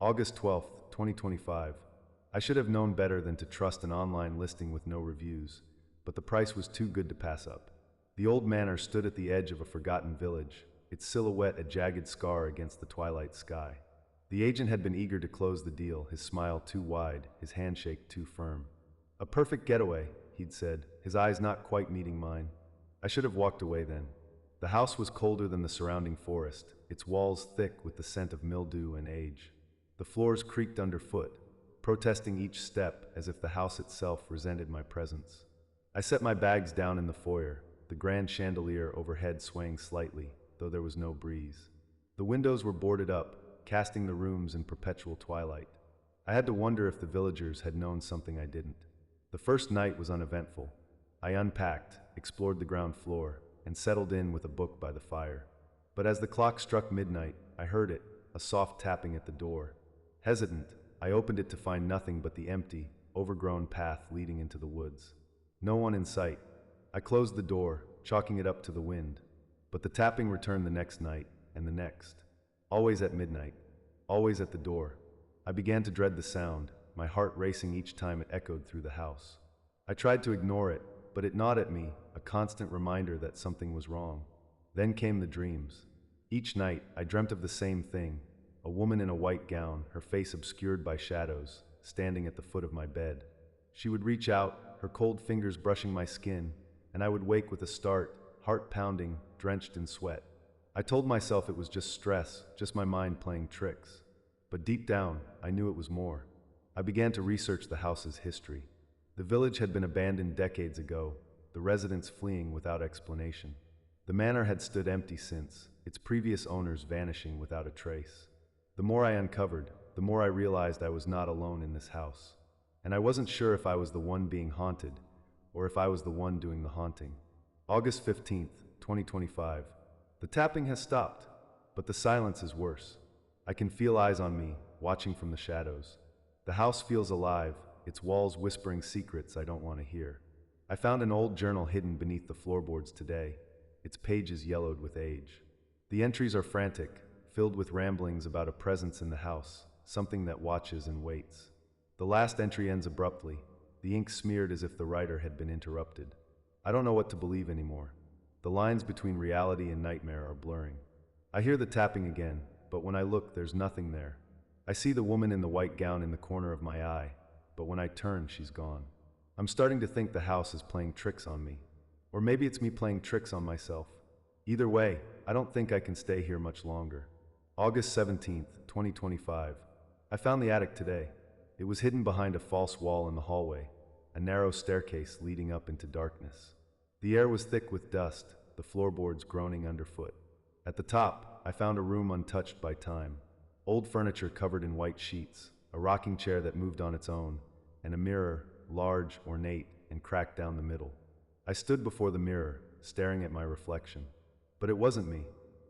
August 12th, 2025. I should have known better than to trust an online listing with no reviews, but the price was too good to pass up. The old manor stood at the edge of a forgotten village, its silhouette a jagged scar against the twilight sky. The agent had been eager to close the deal, his smile too wide, his handshake too firm. A perfect getaway, he'd said, his eyes not quite meeting mine. I should have walked away then. The house was colder than the surrounding forest, its walls thick with the scent of mildew and age. The floors creaked underfoot, protesting each step as if the house itself resented my presence. I set my bags down in the foyer, the grand chandelier overhead swaying slightly, though there was no breeze. The windows were boarded up, casting the rooms in perpetual twilight. I had to wonder if the villagers had known something I didn't. The first night was uneventful. I unpacked, explored the ground floor, and settled in with a book by the fire. But as the clock struck midnight, I heard it, a soft tapping at the door. Hesitant, I opened it to find nothing but the empty, overgrown path leading into the woods. No one in sight. I closed the door, chalking it up to the wind. But the tapping returned the next night, and the next. Always at midnight. Always at the door. I began to dread the sound, my heart racing each time it echoed through the house. I tried to ignore it, but it gnawed at me, a constant reminder that something was wrong. Then came the dreams. Each night, I dreamt of the same thing, a woman in a white gown, her face obscured by shadows, standing at the foot of my bed. She would reach out, her cold fingers brushing my skin, and I would wake with a start, heart pounding, drenched in sweat. I told myself it was just stress, just my mind playing tricks. But deep down, I knew it was more. I began to research the house's history. The village had been abandoned decades ago, the residents fleeing without explanation. The manor had stood empty since, its previous owners vanishing without a trace. The more I uncovered, the more I realized I was not alone in this house. And I wasn't sure if I was the one being haunted, or if I was the one doing the haunting. August 15th, 2025. The tapping has stopped, but the silence is worse. I can feel eyes on me, watching from the shadows. The house feels alive, its walls whispering secrets I don't want to hear. I found an old journal hidden beneath the floorboards today, its pages yellowed with age. The entries are frantic, filled with ramblings about a presence in the house, something that watches and waits. The last entry ends abruptly, the ink smeared as if the writer had been interrupted. I don't know what to believe anymore. The lines between reality and nightmare are blurring. I hear the tapping again, but when I look, there's nothing there. I see the woman in the white gown in the corner of my eye, but when I turn, she's gone. I'm starting to think the house is playing tricks on me. Or maybe it's me playing tricks on myself. Either way, I don't think I can stay here much longer. August 17th, 2025. I found the attic today. It was hidden behind a false wall in the hallway, a narrow staircase leading up into darkness. The air was thick with dust, the floorboards groaning underfoot. At the top, I found a room untouched by time. Old furniture covered in white sheets, a rocking chair that moved on its own, and a mirror, large, ornate, and cracked down the middle. I stood before the mirror, staring at my reflection. But it wasn't me.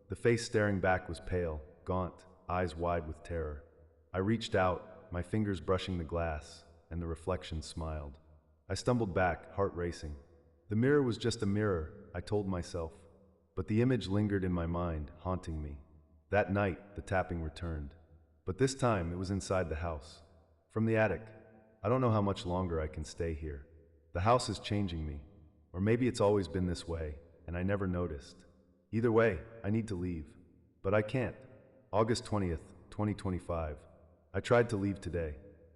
The face staring back was pale, gaunt, eyes wide with terror. I reached out, my fingers brushing the glass, and the reflection smiled. I stumbled back, heart racing. The mirror was just a mirror, I told myself. But the image lingered in my mind, haunting me. That night, the tapping returned. But this time, it was inside the house. From the attic. I don't know how much longer I can stay here. The house is changing me. Or maybe it's always been this way, and I never noticed. Either way, I need to leave. But I can't. August 20th, 2025. I tried to leave today.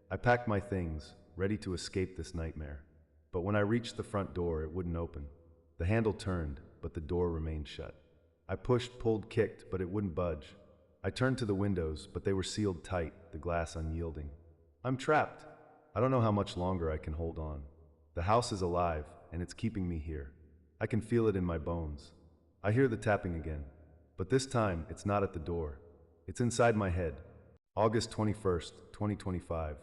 I packed my things, ready to escape this nightmare. But when I reached the front door, it wouldn't open. The handle turned, but the door remained shut. I pushed, pulled, kicked, but it wouldn't budge. I turned to the windows, but they were sealed tight, the glass unyielding. I'm trapped. I don't know how much longer I can hold on. The house is alive, and it's keeping me here. I can feel it in my bones. I hear the tapping again. But this time, it's not at the door. It's inside my head. August 21st, 2025.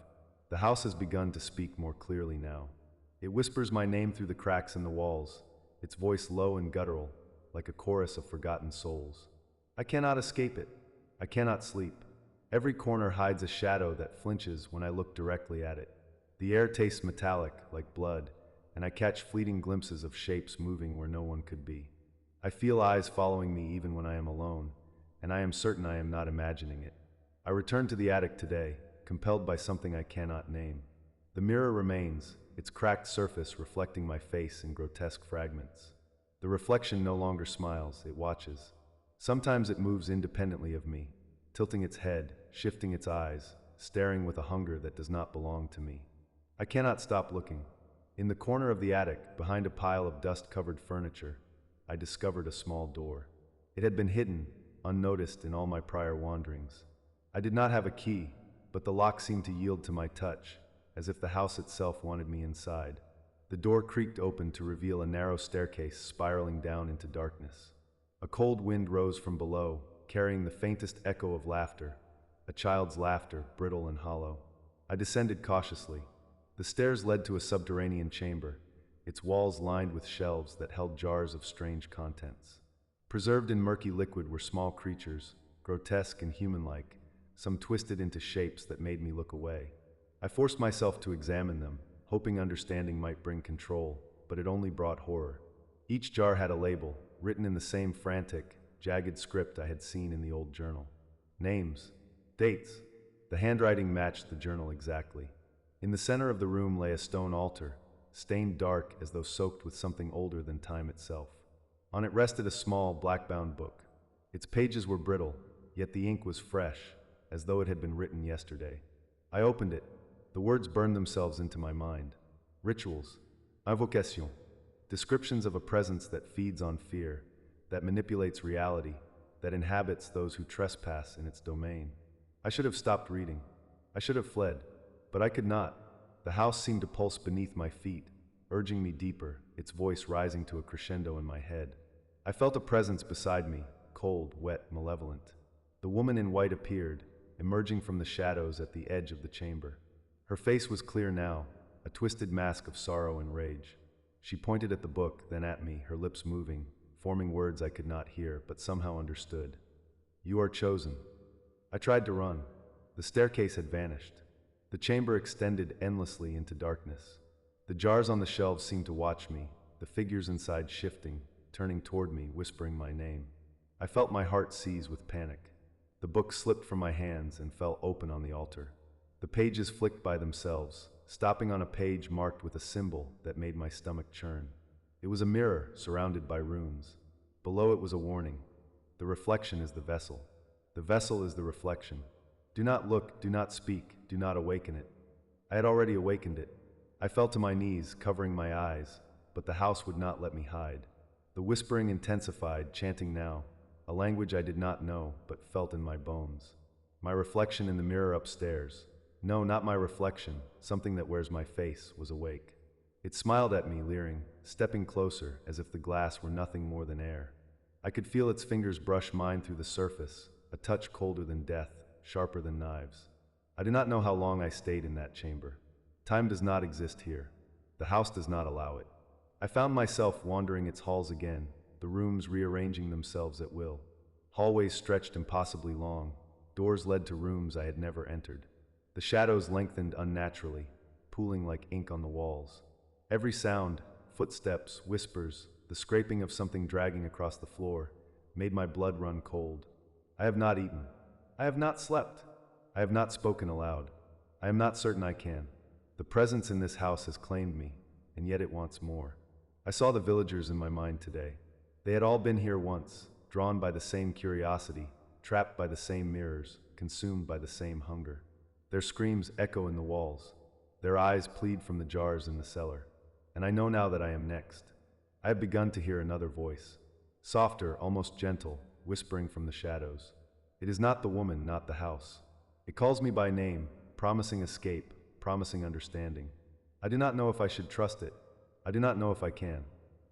The house has begun to speak more clearly now. It whispers my name through the cracks in the walls, its voice low and guttural, like a chorus of forgotten souls. I cannot escape it. I cannot sleep. Every corner hides a shadow that flinches when I look directly at it. The air tastes metallic, like blood, and I catch fleeting glimpses of shapes moving where no one could be. I feel eyes following me even when I am alone, and I am certain I am not imagining it. I return to the attic today, compelled by something I cannot name. The mirror remains, its cracked surface reflecting my face in grotesque fragments. The reflection no longer smiles, it watches. Sometimes it moves independently of me, tilting its head, shifting its eyes, staring with a hunger that does not belong to me. I cannot stop looking. In the corner of the attic, behind a pile of dust-covered furniture, I discovered a small door. It had been hidden, unnoticed in all my prior wanderings. I did not have a key, but the lock seemed to yield to my touch, as if the house itself wanted me inside. The door creaked open to reveal a narrow staircase spiraling down into darkness. A cold wind rose from below, carrying the faintest echo of laughter, a child's laughter, brittle and hollow. I descended cautiously. The stairs led to a subterranean chamber, its walls lined with shelves that held jars of strange contents. Preserved in murky liquid were small creatures, grotesque and human-like, some twisted into shapes that made me look away. I forced myself to examine them, hoping understanding might bring control, but it only brought horror. Each jar had a label, written in the same frantic, jagged script I had seen in the old journal. Names, dates. The handwriting matched the journal exactly. In the center of the room lay a stone altar, stained dark as though soaked with something older than time itself. On it rested a small, black-bound book. Its pages were brittle, yet the ink was fresh, as though it had been written yesterday. I opened it. The words burned themselves into my mind. Rituals, invocation, descriptions of a presence that feeds on fear, that manipulates reality, that inhabits those who trespass in its domain. I should have stopped reading. I should have fled. But I could not. The house seemed to pulse beneath my feet, urging me deeper, its voice rising to a crescendo in my head. I felt a presence beside me, cold, wet, malevolent. The woman in white appeared, emerging from the shadows at the edge of the chamber. Her face was clear now, a twisted mask of sorrow and rage. She pointed at the book, then at me, her lips moving, forming words I could not hear, but somehow understood. You are chosen. I tried to run. The staircase had vanished. The chamber extended endlessly into darkness. The jars on the shelves seemed to watch me, the figures inside shifting, turning toward me, whispering my name. I felt my heart seize with panic. The book slipped from my hands and fell open on the altar. The pages flicked by themselves, stopping on a page marked with a symbol that made my stomach churn. It was a mirror surrounded by runes. Below it was a warning. The reflection is the vessel. The vessel is the reflection. Do not look, do not speak, do not awaken it. I had already awakened it. I fell to my knees, covering my eyes, but the house would not let me hide. The whispering intensified, chanting now, a language I did not know, but felt in my bones. My reflection in the mirror upstairs, no, not my reflection, something that wears my face, was awake. It smiled at me, leering, stepping closer, as if the glass were nothing more than air. I could feel its fingers brush mine through the surface, a touch colder than death, sharper than knives. I do not know how long I stayed in that chamber. Time does not exist here. The house does not allow it. I found myself wandering its halls again, the rooms rearranging themselves at will. Hallways stretched impossibly long. Doors led to rooms I had never entered. The shadows lengthened unnaturally, pooling like ink on the walls. Every sound, footsteps, whispers, the scraping of something dragging across the floor, made my blood run cold. I have not eaten. I have not slept. I have not spoken aloud. I am not certain I can. The presence in this house has claimed me, and yet it wants more. I saw the villagers in my mind today. They had all been here once, drawn by the same curiosity, trapped by the same mirrors, consumed by the same hunger. Their screams echo in the walls. Their eyes plead from the jars in the cellar. And I know now that I am next. I have begun to hear another voice, softer, almost gentle, whispering from the shadows. It is not the woman, not the house. It calls me by name, promising escape, promising understanding. I do not know if I should trust it. I do not know if I can.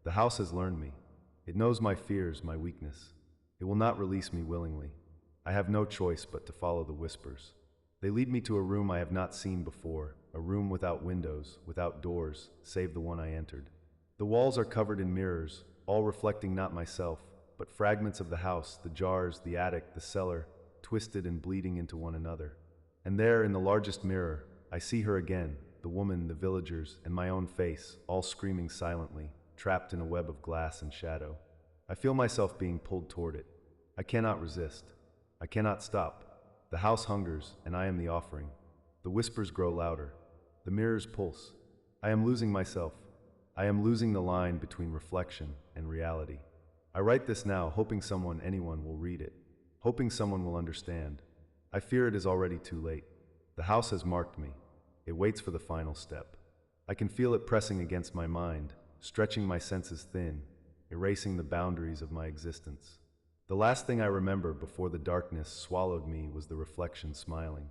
The house has learned me. It knows my fears, my weakness. It will not release me willingly. I have no choice but to follow the whispers. They lead me to a room I have not seen before, a room without windows, without doors, save the one I entered. The walls are covered in mirrors, all reflecting not myself, but fragments of the house, the jars, the attic, the cellar, twisted and bleeding into one another. And there, in the largest mirror, I see her again, the woman, the villagers, and my own face, all screaming silently, trapped in a web of glass and shadow. I feel myself being pulled toward it. I cannot resist. I cannot stop. The house hungers, and I am the offering. The whispers grow louder. The mirrors pulse. I am losing myself. I am losing the line between reflection and reality. I write this now, hoping anyone will read it, hoping someone will understand. I fear it is already too late. The house has marked me. It waits for the final step. I can feel it pressing against my mind, stretching my senses thin, erasing the boundaries of my existence. The last thing I remember before the darkness swallowed me was the reflection smiling.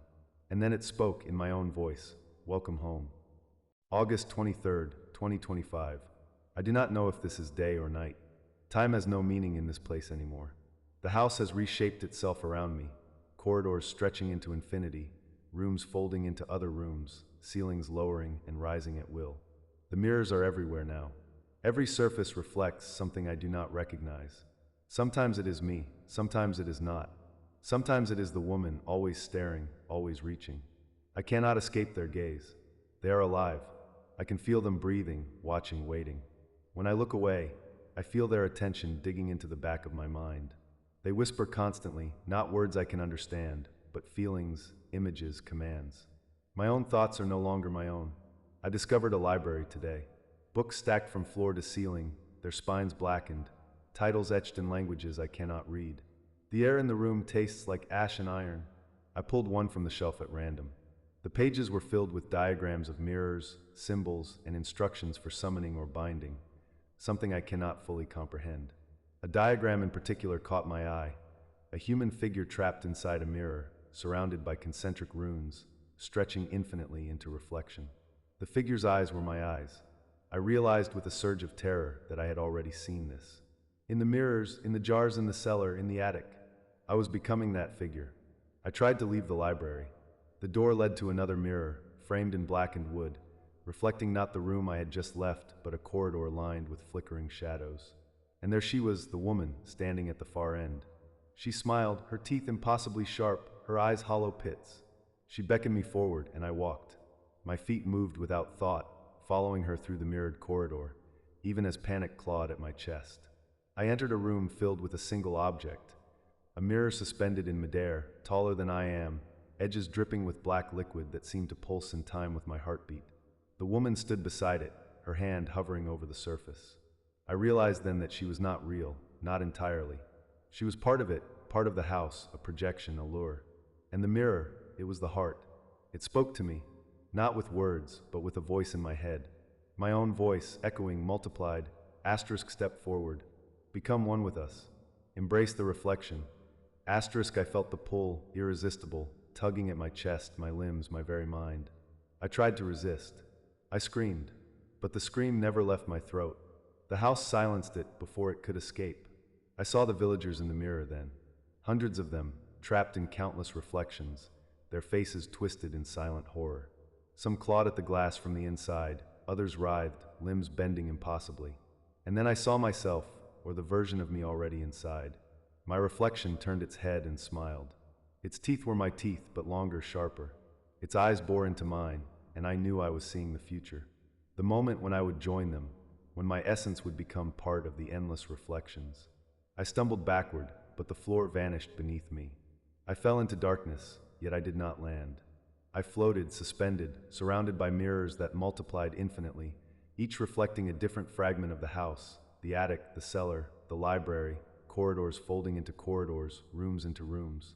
And then it spoke in my own voice, "Welcome home." August 23rd, 2025. I do not know if this is day or night. Time has no meaning in this place anymore. The house has reshaped itself around me, corridors stretching into infinity, rooms folding into other rooms, ceilings lowering and rising at will. The mirrors are everywhere now. Every surface reflects something I do not recognize. Sometimes it is me, sometimes it is not. Sometimes it is the woman, always staring, always reaching. I cannot escape their gaze. They are alive. I can feel them breathing, watching, waiting. When I look away, I feel their attention digging into the back of my mind. They whisper constantly, not words I can understand, but feelings, images, commands. My own thoughts are no longer my own. I discovered a library today. Books stacked from floor to ceiling, their spines blackened, titles etched in languages I cannot read. The air in the room tastes like ash and iron. I pulled one from the shelf at random. The pages were filled with diagrams of mirrors, symbols, and instructions for summoning or binding, something I cannot fully comprehend. A diagram in particular caught my eye, a human figure trapped inside a mirror, surrounded by concentric runes, stretching infinitely into reflection. The figure's eyes were my eyes. I realized with a surge of terror that I had already seen this. In the mirrors, in the jars in the cellar, in the attic, I was becoming that figure. I tried to leave the library. The door led to another mirror, framed in blackened wood, reflecting not the room I had just left, but a corridor lined with flickering shadows. And there she was, the woman, standing at the far end. She smiled, her teeth impossibly sharp, her eyes hollow pits. She beckoned me forward, and I walked. My feet moved without thought, following her through the mirrored corridor, even as panic clawed at my chest. I entered a room filled with a single object, a mirror suspended in midair, taller than I am, edges dripping with black liquid that seemed to pulse in time with my heartbeat. The woman stood beside it, her hand hovering over the surface. I realized then that she was not real, not entirely. She was part of it, part of the house, a projection, a lure. And the mirror, it was the heart. It spoke to me, not with words, but with a voice in my head. My own voice, echoing, multiplied, asterisk step forward. Become one with us. Embrace the reflection. Asterisk I felt the pull, irresistible, tugging at my chest, my limbs, my very mind. I tried to resist. I screamed, but the scream never left my throat. The house silenced it before it could escape. I saw the villagers in the mirror then. Hundreds of them, trapped in countless reflections, their faces twisted in silent horror. Some clawed at the glass from the inside, others writhed, limbs bending impossibly. And then I saw myself, or the version of me already inside. My reflection turned its head and smiled. Its teeth were my teeth, but longer, sharper. Its eyes bore into mine, and I knew I was seeing the future. The moment when I would join them, when my essence would become part of the endless reflections. I stumbled backward, but the floor vanished beneath me. I fell into darkness, yet I did not land. I floated, suspended, surrounded by mirrors that multiplied infinitely, each reflecting a different fragment of the house, the attic, the cellar, the library, corridors folding into corridors, rooms into rooms.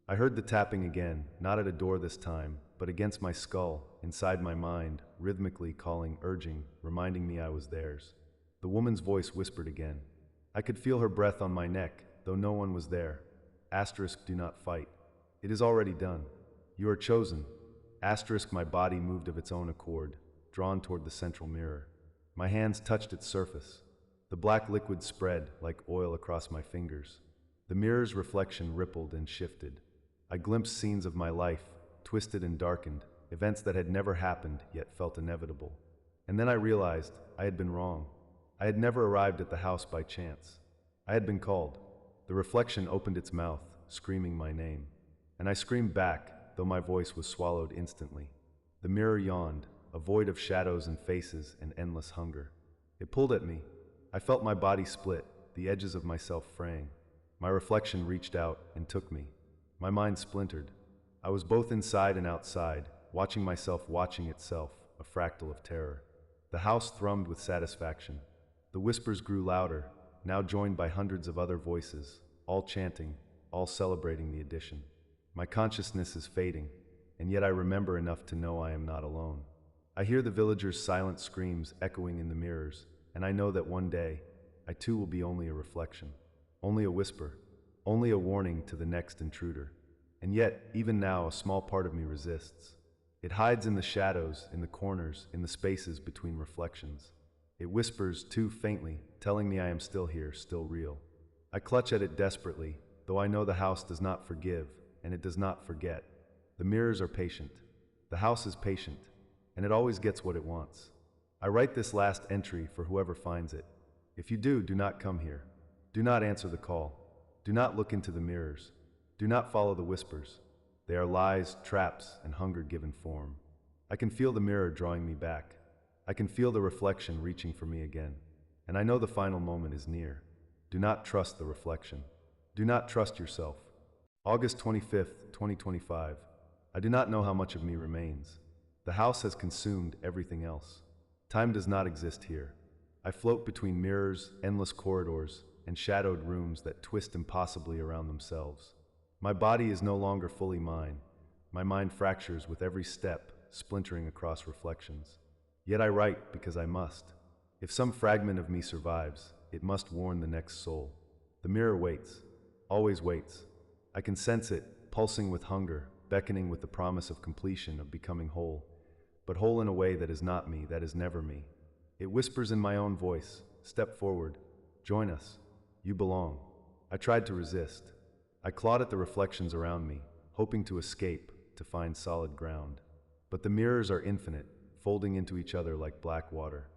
I heard the tapping again, not at a door this time, but against my skull, inside my mind, rhythmically calling, urging, reminding me I was theirs. The woman's voice whispered again. I could feel her breath on my neck, though no one was there. Asterisk, do not fight. It is already done. You are chosen. Asterisk, my body moved of its own accord, drawn toward the central mirror. My hands touched its surface. The black liquid spread like oil across my fingers. The mirror's reflection rippled and shifted. I glimpsed scenes of my life, twisted and darkened, events that had never happened yet felt inevitable. And then I realized I had been wrong. I had never arrived at the house by chance. I had been called. The reflection opened its mouth, screaming my name. And I screamed back, though my voice was swallowed instantly. The mirror yawned, a void of shadows and faces and endless hunger. It pulled at me. I felt my body split, the edges of myself fraying. My reflection reached out and took me. My mind splintered. I was both inside and outside, watching myself watching itself, a fractal of terror. The house thrummed with satisfaction. The whispers grew louder, now joined by hundreds of other voices, all chanting, all celebrating the addition. My consciousness is fading, and yet I remember enough to know I am not alone. I hear the villagers' silent screams echoing in the mirrors, and I know that one day, I too will be only a reflection, only a whisper, only a warning to the next intruder. And yet, even now, a small part of me resists. It hides in the shadows, in the corners, in the spaces between reflections. It whispers too faintly, telling me I am still here, still real. I clutch at it desperately, though I know the house does not forgive, and it does not forget. The mirrors are patient. The house is patient, and it always gets what it wants. I write this last entry for whoever finds it. If you do not come here. Do not answer the call. Do not look into the mirrors. Do not follow the whispers. They are lies, traps, and hunger given form. I can feel the mirror drawing me back. I can feel the reflection reaching for me again. And I know the final moment is near. Do not trust the reflection. Do not trust yourself. August 25th, 2025. I do not know how much of me remains. The house has consumed everything else. Time does not exist here. I float between mirrors, endless corridors, and shadowed rooms that twist impossibly around themselves. My body is no longer fully mine. My mind fractures with every step, splintering across reflections. Yet I write because I must. If some fragment of me survives, it must warn the next soul. The mirror waits, always waits. I can sense it, pulsing with hunger, beckoning with the promise of completion, of becoming whole. But whole in a way that is not me, that is never me. It whispers in my own voice, step forward, join us, you belong. I tried to resist. I clawed at the reflections around me, hoping to escape, to find solid ground. But the mirrors are infinite, folding into each other like black water.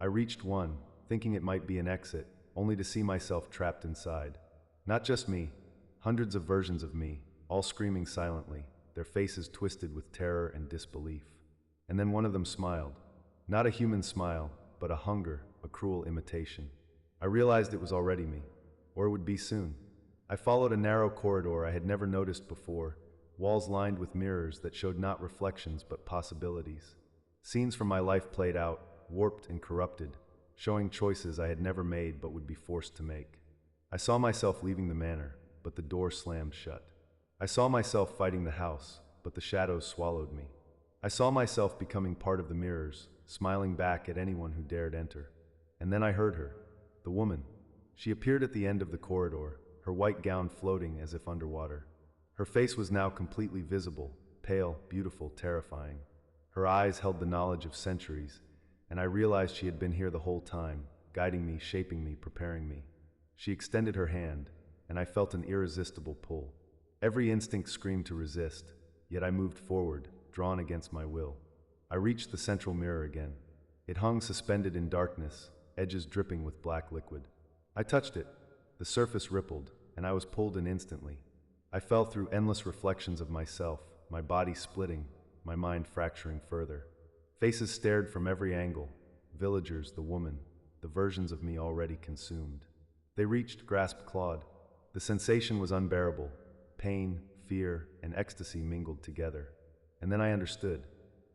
I reached one, thinking it might be an exit, only to see myself trapped inside. Not just me, hundreds of versions of me, all screaming silently, their faces twisted with terror and disbelief. And then one of them smiled. Not a human smile, but a hunger, a cruel imitation. I realized it was already me, or it would be soon. I followed a narrow corridor I had never noticed before, walls lined with mirrors that showed not reflections but possibilities. Scenes from my life played out, warped and corrupted, showing choices I had never made but would be forced to make. I saw myself leaving the manor, but the door slammed shut. I saw myself fighting the house, but the shadows swallowed me. I saw myself becoming part of the mirrors, smiling back at anyone who dared enter. And then I heard her, the woman. She appeared at the end of the corridor, her white gown floating as if underwater. Her face was now completely visible, pale, beautiful, terrifying. Her eyes held the knowledge of centuries, and I realized she had been here the whole time, guiding me, shaping me, preparing me. She extended her hand, and I felt an irresistible pull. Every instinct screamed to resist, yet I moved forward, drawn against my will. I reached the central mirror again. It hung suspended in darkness, edges dripping with black liquid. I touched it. The surface rippled, and I was pulled in instantly. I fell through endless reflections of myself, my body splitting, my mind fracturing further. Faces stared from every angle, villagers, the woman, the versions of me already consumed. They reached, grasped, clawed. The sensation was unbearable. Pain, fear, and ecstasy mingled together. And then I understood.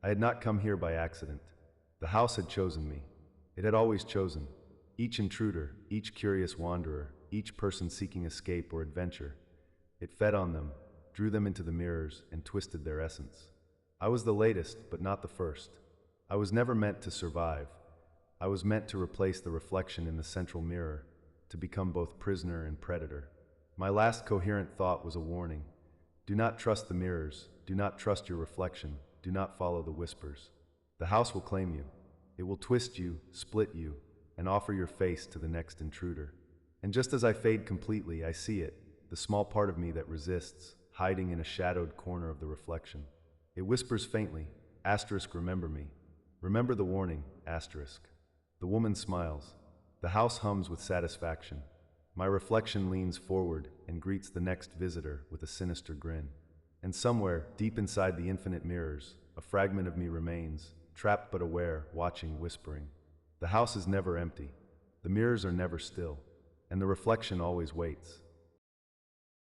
I had not come here by accident. The house had chosen me. It had always chosen. Each intruder, each curious wanderer, each person seeking escape or adventure. It fed on them, drew them into the mirrors, and twisted their essence. I was the latest, but not the first. I was never meant to survive. I was meant to replace the reflection in the central mirror, to become both prisoner and predator. My last coherent thought was a warning. Do not trust the mirrors. Do not trust your reflection. Do not follow the whispers. The house will claim you. It will twist you, split you, and offer your face to the next intruder. And just as I fade completely, I see it, the small part of me that resists, hiding in a shadowed corner of the reflection. It whispers faintly, asterisk, remember me. Remember the warning, asterisk. The woman smiles. The house hums with satisfaction. My reflection leans forward and greets the next visitor with a sinister grin. And somewhere, deep inside the infinite mirrors, a fragment of me remains, trapped but aware, watching, whispering. The house is never empty. The mirrors are never still. And the reflection always waits.